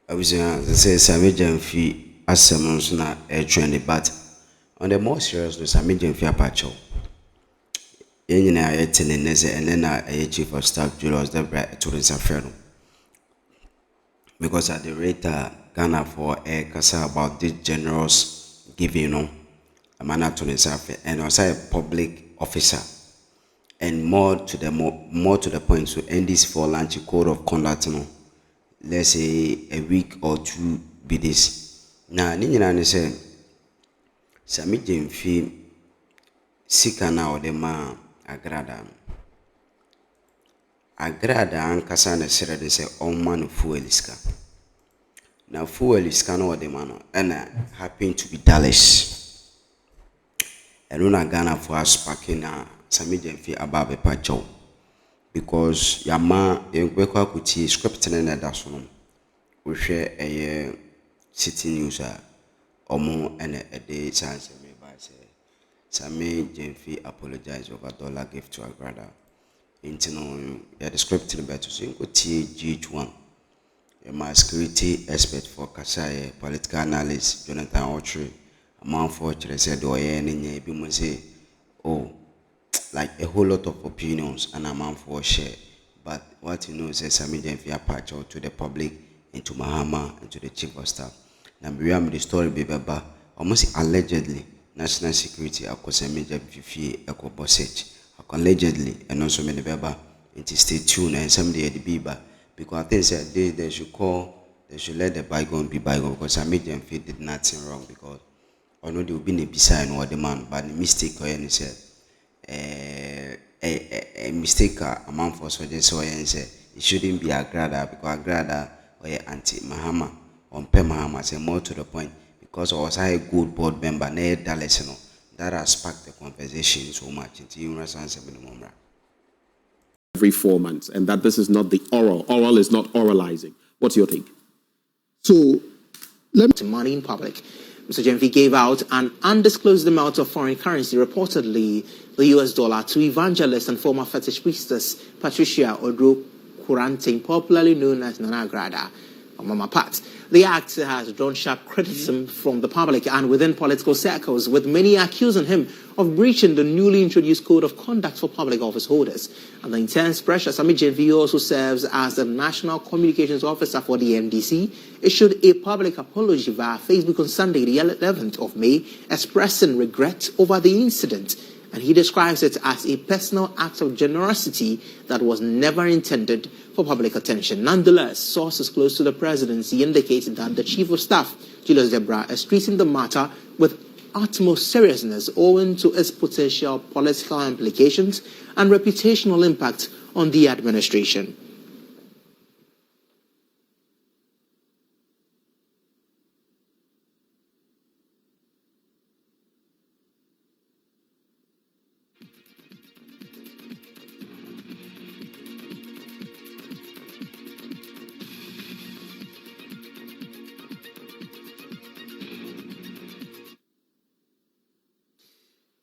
I was say Sammy Gyemfi assembles na a trendy, but on the more serious note, Sammy Gyemfi apacho. Yen I attended Neze and then I chief of staff Julius Debra to the Safrano. Because at the rate Ghana for a casa about this generous giving, you know, a man to the Safre and also a public officer. And more to the point, so NDC for launch a code of conduct, you know. Let's say a week or two be this. Now, Nina say, Sammy Gyemfi sika now the man Agradaa. Agradaa ankasa na sere de say on man fuel iska. Now fuel iska no the man and happen to be Dallas. And una Ghana for us packing Sammy Gyemfi ababe pacho. Because yama yenkwa kuti script na da so no we hwe city news omo ene ede chance me by say Sammy Gyemfi apologize over dollar gift to Agradaa into no the script in better so kuti GH1 my security expert for Kasai political analyst Jonathan Otri amount for said do ye bi mo say oh like a whole lot of opinions and amount for share. But what you know is Sammy Gyemfi patch out to the public and to Mahama and to the chief of staff. Now we have the story be baba almost allegedly national security Sammy Gyemfi eco bossage allegedly and also many baba and stay tuned and someday the biba because I think that they should let the bygone be bygone because Sammy Gyemfi did nothing wrong because I know they will be a beside or the man but the mistake or any said a mistake amount for soldiers so say it shouldn't be Agradaa because Agradaa or anti Mahama on Mahama say more to the point because I was a good board member near Dallas that has sparked the conversation so much into you every 4 months and that this is not the oral is not oralizing. What's your take? So let me money in public. Mr. Gyemfi gave out an undisclosed amount of foreign currency, reportedly the US dollar, to evangelist and former fetish priestess Patricia Odro Kurante, popularly known as Nana Agradaa, or Mama Pat. The act has drawn sharp criticism from the public and within political circles, with many accusing him of breaching the newly introduced code of conduct for public office holders. And the intense pressure, Sammy Gyemfi also serves as the National Communications Officer for the NDC, issued a public apology via Facebook on Sunday, the 11th of May, expressing regret over the incident. And he describes it as a personal act of generosity that was never intended for public attention. Nonetheless, sources close to the presidency indicated that the Chief of Staff, Julius Debra, is treating the matter with utmost seriousness owing to its potential political implications and reputational impact on the administration.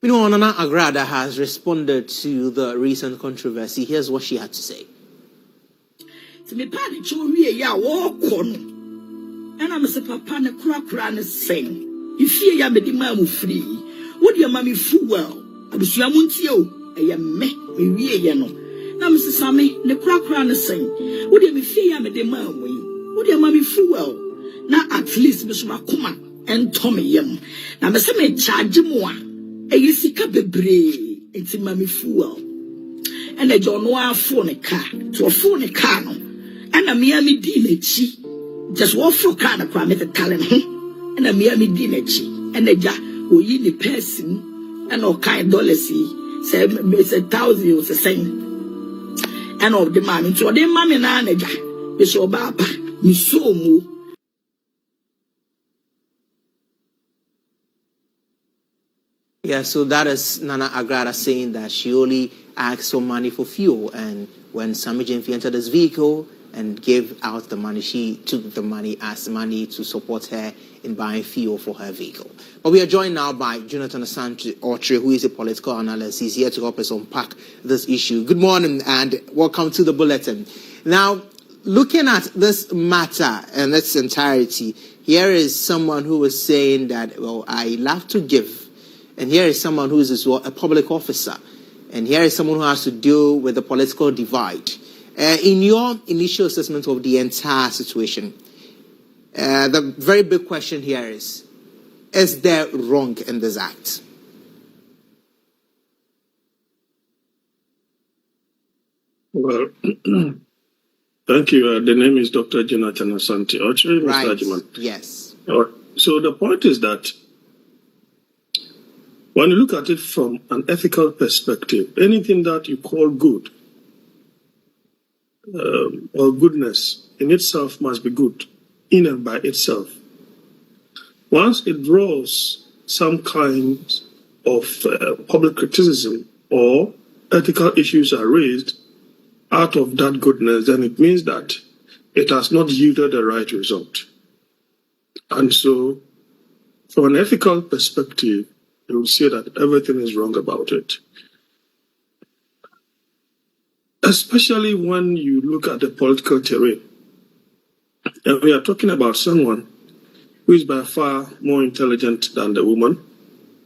Meanwhile, Nana Agradaa has responded to the recent controversy. Here's what she had to say. Eyisika bebre enti mami fuel ena jono afo ne car to afo ne car no ena miami di nechi just wo afo car na kwa me tale no ena miami di nechi ena ja oyi ne person ena o kind dollars say 1,000 say ena of the man so the man na na ja be so baba mi so mu. Yeah, so that is Nana Agradaa saying that she only asked for money for fuel, and when Sammy Gyemfi entered his vehicle and gave out the money, she took the money as money to support her in buying fuel for her vehicle. But we are joined now by Jonathan Otri, who is a political analyst. He's here to help us unpack this issue. Good morning and welcome to the bulletin. Now, looking at this matter in its entirety, here is someone who was saying that, well, I love to give. And here is someone who is as well a public officer. And here is someone who has to deal with the political divide. In your initial assessment of the entire situation, the very big question here is there wrong in this act? Well, thank you. The name is Dr. Jonathan Asante. Right. Mr. Ajiman. Yes. So the point is that when you look at it from an ethical perspective, anything that you call good or goodness in itself must be good in and by itself. Once it draws some kind of public criticism or ethical issues are raised out of that goodness, then it means that it has not yielded the right result. And so, from an ethical perspective, you will say that everything is wrong about it. Especially when you look at the political terrain. And we are talking about someone who is by far more intelligent than the woman,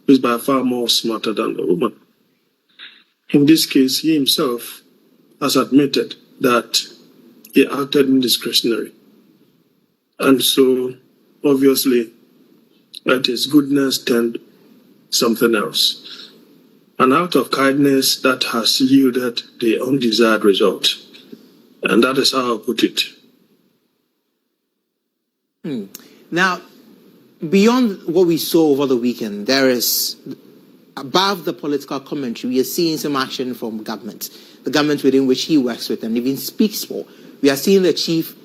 who is by far more smarter than the woman. In this case, he himself has admitted that he acted indiscretionary. And so, obviously, that his goodness turned something else. An act of kindness that has yielded the undesired result. And that is how I put it. Now, beyond what we saw over the weekend, there is, above the political commentary, we are seeing some action from government, the government within which he works with and even speaks for. We are seeing the chief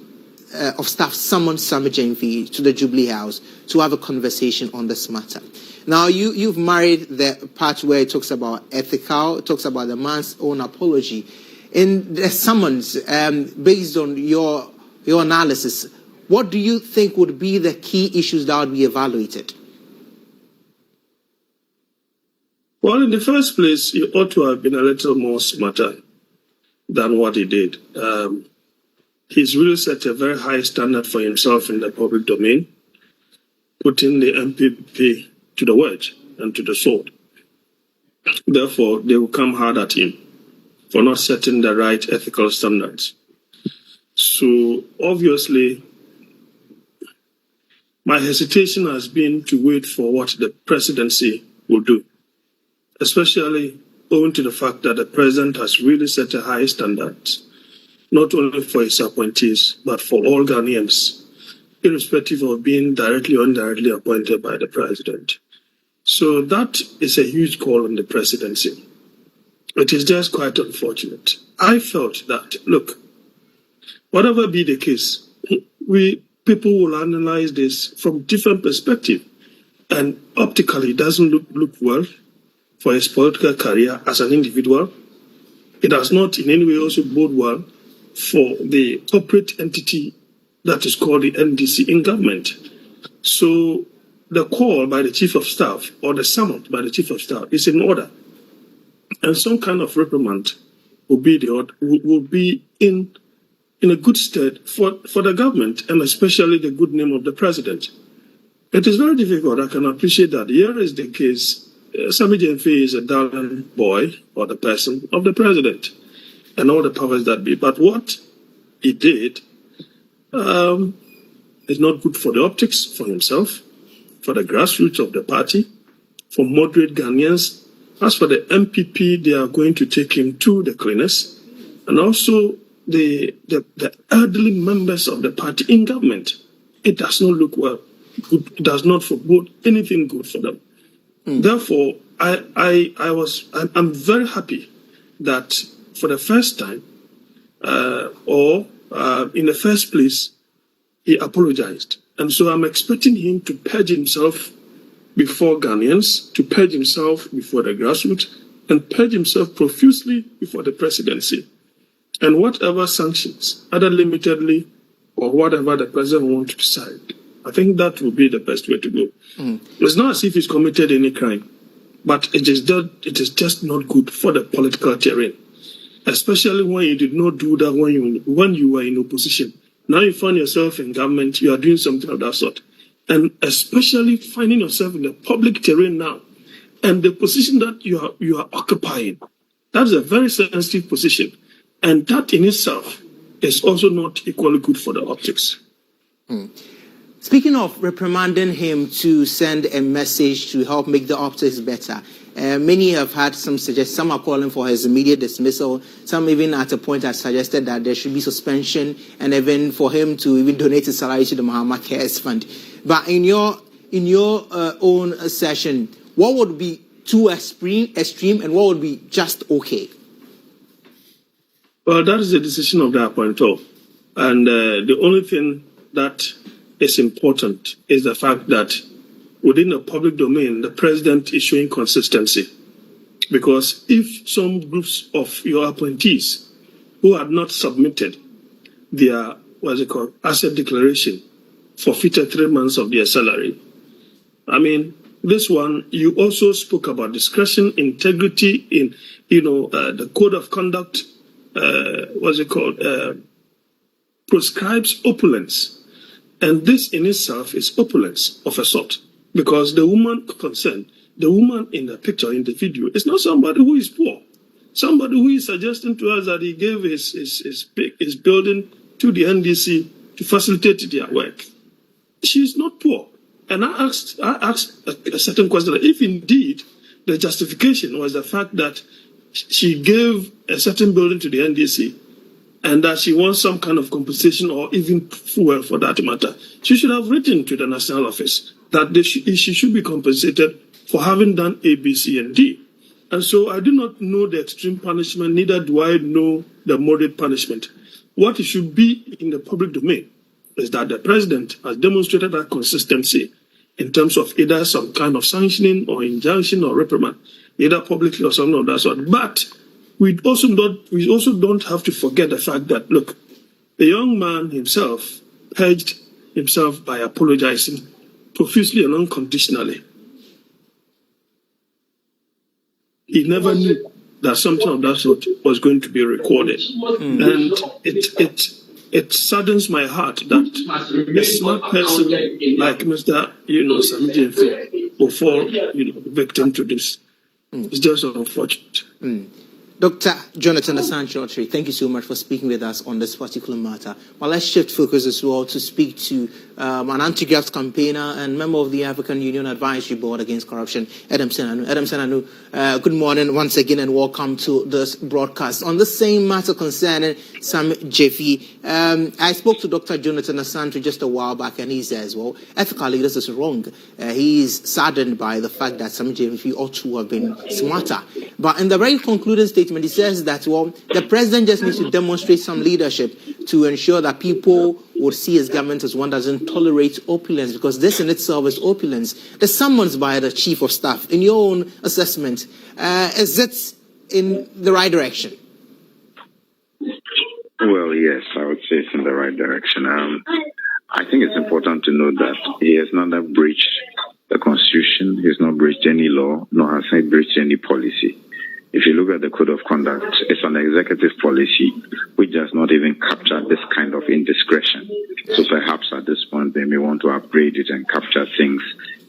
of staff summon Sammy Gyemfi to the Jubilee House to have a conversation on this matter. Now, you've married the part where it talks about ethical, it talks about the man's own apology. In the summons, based on your analysis, what do you think would be the key issues that would be evaluated? Well, in the first place, he ought to have been a little more smarter than what he did. He's really set a very high standard for himself in the public domain, putting the MPP to the wedge and to the sword. Therefore, they will come hard at him for not setting the right ethical standards. So, obviously, my hesitation has been to wait for what the presidency will do, especially owing to the fact that the president has really set a high standard, not only for his appointees, but for all Ghanaians, irrespective of being directly or indirectly appointed by the president. So that is a huge call on the presidency. It is just quite unfortunate. I felt that, look, whatever be the case, people will analyze this from different perspectives, and optically it doesn't look well for his political career as an individual. It does not in any way also bode well for the corporate entity that is called the NDC in government. So the call by the chief of staff or the summons by the chief of staff is in order, and some kind of reprimand will be in a good stead for the government, and especially the good name of the president. It is very difficult. I can appreciate that. Here is the case. Sammy Gyemfi is a darling boy or the person of the president and all the powers that be. But what he did is not good for the optics, for himself, for the grassroots of the party, for moderate Ghanaians. As for the MPP, they are going to take him to the cleaners, and also the elderly members of the party in government. It does not look well. It does not forebode anything good for them. Therefore, I'm very happy that for the first time, in the first place, he apologized. And so I'm expecting him to purge himself before Ghanaians, to purge himself before the grassroots, and purge himself profusely before the presidency. And whatever sanctions, either limitedly or whatever the president wants to decide, I think that would be the best way to go. It's not as if he's committed any crime, but it is just not good for the political terrain. especially when you did not do that when you were in opposition. Now you find yourself in government, you are doing something of that sort. And especially finding yourself in the public terrain now, and the position that you are occupying, that's a very sensitive position. And that in itself is also not equally good for the optics. Speaking of reprimanding him to send a message to help make the optics better, many have had some suggestions. Some are calling for his immediate dismissal. Some even at a point have suggested that there should be suspension and even for him to even donate his salary to the Mahama Cares Fund. But in your own session, what would be too extreme and what would be just okay? Well, that is the decision of the appointer. And the only thing that is important is the fact that within the public domain, the president is showing consistency. Because if some groups of your appointees who had not submitted their, asset declaration forfeited 3 months of their salary, I mean, this one, you also spoke about discretion, integrity in, the code of conduct, prescribes opulence. And this in itself is opulence of a sort. Because the woman concerned, the woman in the picture, in the video, is not somebody who is poor. Somebody who is suggesting to us that he gave his building to the NDC to facilitate their work. She is not poor. And I asked a certain question, if indeed the justification was the fact that she gave a certain building to the NDC and that she wants some kind of compensation or even fuel for that matter, she should have written to the national office that she should be compensated for having done A, B, C, and D. And so I do not know the extreme punishment, neither do I know the moderate punishment. What it should be in the public domain is that the president has demonstrated that consistency in terms of either some kind of sanctioning or injunction or reprimand, either publicly or something of that sort. But we also don't have to forget the fact that, look, the young man himself purged himself by apologizing profusely and unconditionally. He never knew that something of that sort was going to be recorded. And it saddens my heart that a smart person like Mr. Sammy Gyemfi will fall victim to this. It's just unfortunate. Dr. Jonathan Asante, thank you so much for speaking with us on this particular matter. Well, let's shift focus as well to speak to an anti-graft campaigner and member of the African Union Advisory Board Against Corruption, Adam Senanu. Good morning once again and welcome to this broadcast. On the same matter concerning Sammy Gyemfi, I spoke to Dr. Jonathan Asante just a while back and he says, well, ethically this is wrong. He is saddened by the fact that Sammy Gyemfi ought to have been smarter. But in the very concluding statement, he says that, well, the president just needs to demonstrate some leadership to ensure that people would see his government as one that doesn't tolerate opulence, because this in itself is opulence. The summons by the chief of staff, in your own assessment, is it in the right direction? Well, yes, I would say it's in the right direction. I think it's important to note that he has not breached the Constitution, he has not breached any law, nor has he breached any policy. If you look at the Code of Conduct, it's an executive policy which does not even capture this kind of indiscretion. So perhaps at this point they may want to upgrade it and capture things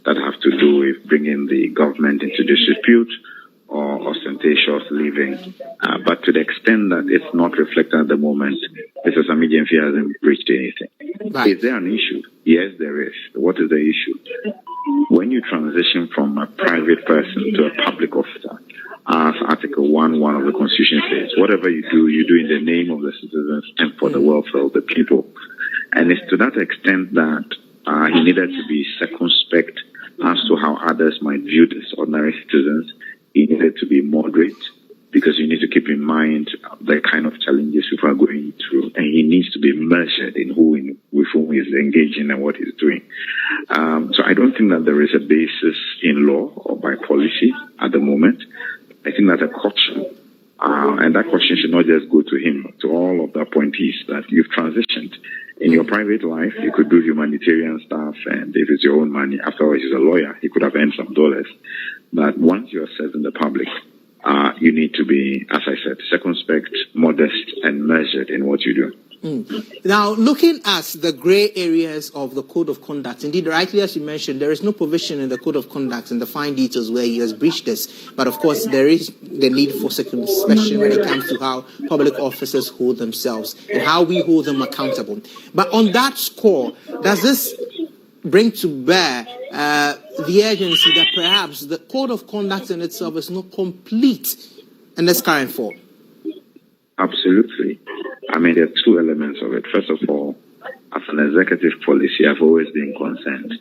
that have to do with bringing the government into disrepute or ostentatious living. But to the extent that it's not reflected at the moment, Mr. Sammy Gyemfi hasn't breached anything. Right. Is there an issue? Yes, there is. What is the issue? When you transition from a private person to a public officer, as Article 1.1 of the Constitution says, whatever you do in the name of the citizens and for the welfare of the people. And it's to that extent that he needed to be circumspect as to how others might view this ordinary citizens. He needed to be moderate because you need to keep in mind the kind of challenges people are going through, and he needs to be measured in with whom he's engaging and what he's doing. So I don't think that there is a basis in law or by policy at the moment. I think that's a caution, and that caution should not just go to him, to all of the appointees, that you've transitioned. In your private life, you could do humanitarian stuff, and if it's your own money, after all, he's a lawyer, he could have earned some dollars. But once you're serving the public, you need to be, as I said, circumspect, modest, and measured in what you do. Now, looking at the grey areas of the Code of Conduct, indeed, rightly as you mentioned, there is no provision in the Code of Conduct in the fine details where he has breached this. But of course, there is the need for circumspection when it comes to how public officers hold themselves and how we hold them accountable. But on that score, does this bring to bear the urgency that perhaps the Code of Conduct in itself is not complete in this current form? Absolutely. I mean, there are two elements of it. First of all, as an executive policy, I've always been concerned.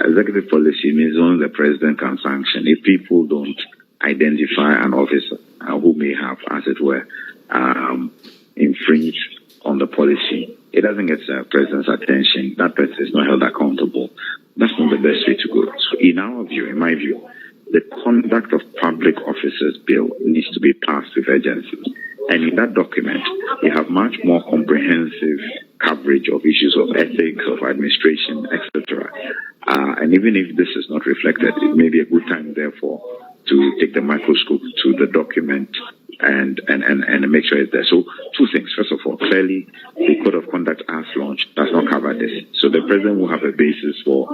Executive policy means only the president can sanction. If people don't identify an officer who may have, as it were, infringed on the policy, it doesn't get the president's attention. That person is not held accountable. That's not the best way to go. So in our view, in my view, the Conduct of Public Officers Bill needs to be passed with urgency. And in that document, you have much more comprehensive coverage of issues of ethics, of administration, etc. And even if this is not reflected, it may be a good time, therefore, to take the microscope to the document and make sure it's there. So, two things. First of all, clearly, the Code of Conduct as launched does not cover this. So the president will have a basis for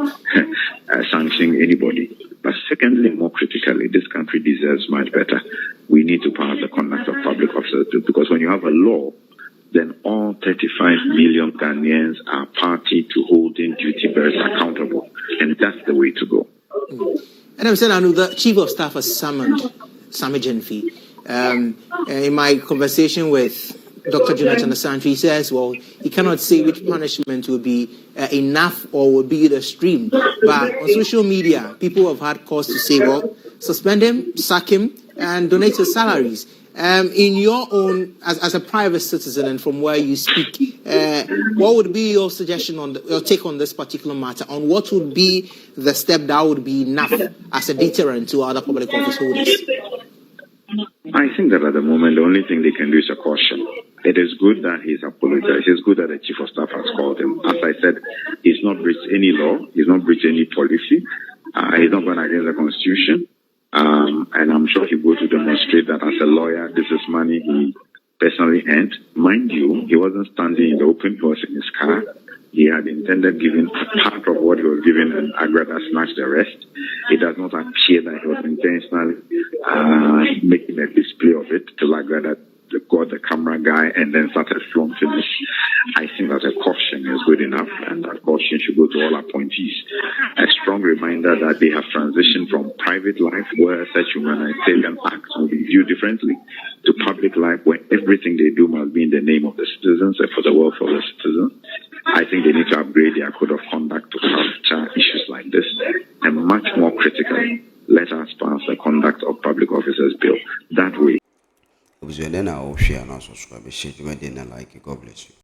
sanctioning anybody. But secondly, more critically, this country deserves much better. We need to pass the Conduct of Public Officers Bill, because when you have a law, then all 35 million Ghanaians are party to holding duty bearers accountable. And that's the way to go. And I'm saying, I know the Chief of Staff has summoned Sammy Gyemfi. In my conversation with Dr. Jonathan Asante, he says, well, he cannot say which punishment will be enough or will be the stream. But on social media, people have had cause to say, well, suspend him, sack him, and donate his salaries. In your own, as a private citizen and from where you speak, what would be your suggestion on your take on this particular matter? On what would be the step that would be enough as a deterrent to other public office holders? I think that at the moment, the only thing they can do is a caution. It is good that he's apologized. It's good that the Chief of Staff has called him. As I said, he's not breached any law. He's not breached any policy. He's not gone against the Constitution. And I'm sure he will to demonstrate that as a lawyer, this is money he personally earned. Mind you, he wasn't standing in the open. He was in his car. He had intended giving part of what he was given, and Agradaa snatched the rest. It does not appear that he was intentionally making a display of it till Agradaa got the camera guy and then started flaunting it. I think that a caution is good enough, and that caution should go to all appointees. A strong reminder that they have transitioned from private life, where such humanitarian acts will be viewed differently, to public life, where everything they do must be in the name of the citizens and for the welfare of the citizens. I think they need to upgrade their code of conduct to capture issues like this, and much more critically, let us pass the Conduct of Public Officers Bill. That way. It was then I will share and also subscribe. God bless you.